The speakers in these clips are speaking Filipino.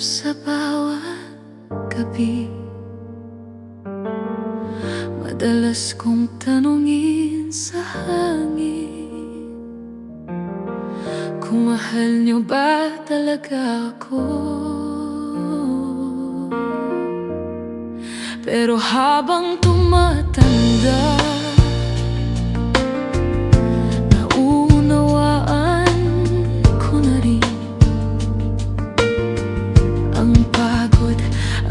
sa bawat gabi. Madalas kong tanungin sa hangin kung mahal niyo ba talaga ako. Pero habang tumatanda, nauunawaan ko na rin ang pagod,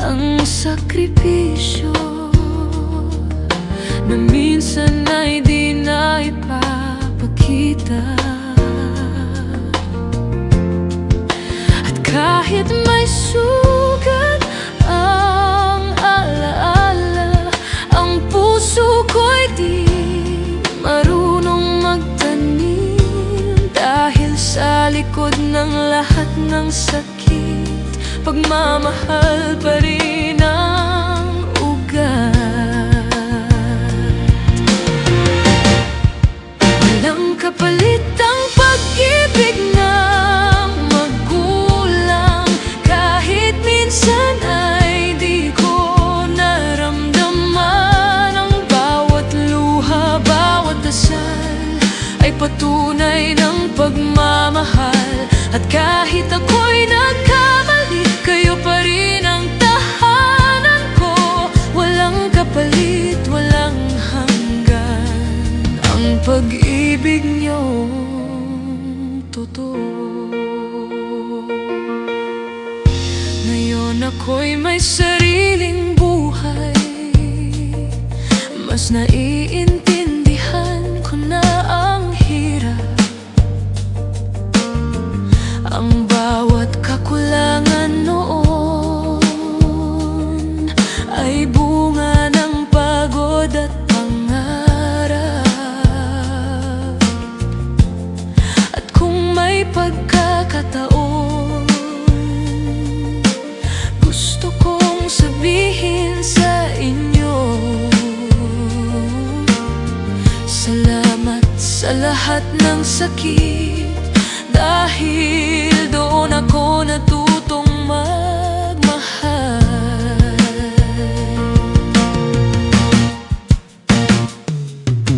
ang sakripisyo na minsan ay di na ipapakita. At kahit may sugat ang alaala, ang puso ko'y di marunong magtanim. Dahil sa likod ng lahat ng sakit, pagmamahal pa rin ang ugat. Walang kapalit ang pag-ibig ng magulang, kahit minsan ay di ko naramdaman. Ang bawat luha, bawat dasal ay patunay ng pagmamahal. At kahit ako'y nagkamali, kayo pa rin ang tahanan ko. Walang kapalit, walang hanggan ang pag-ibig niyong totoo. Ngayon ako'y may sariling buhay, mas naiintindihan ko na ang hirap. Ang bawat kakulangan noon ay bunga ng pagod at pangarap. At kung may pagkakataon, gusto kong sabihin sa inyo, salamat sa lahat ng sakit. Dahil doon ako natutong magmahal.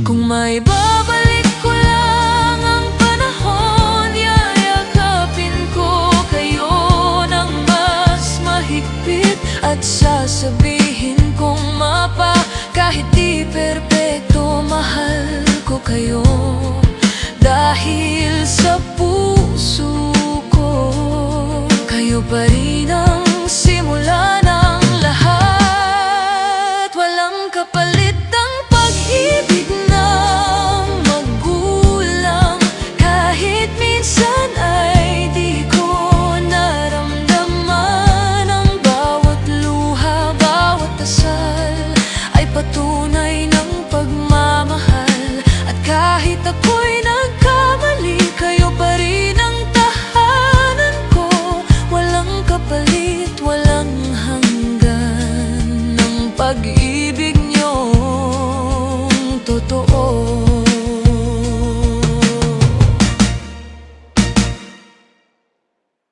Kung may babalik ko lang ang panahon, yayakapin ko kayo ng mas mahigpit. At sasabihin kong mapa, kahit di perpekto, mahal ko kayo. Dahil sa puso ko, kayo pa rin ang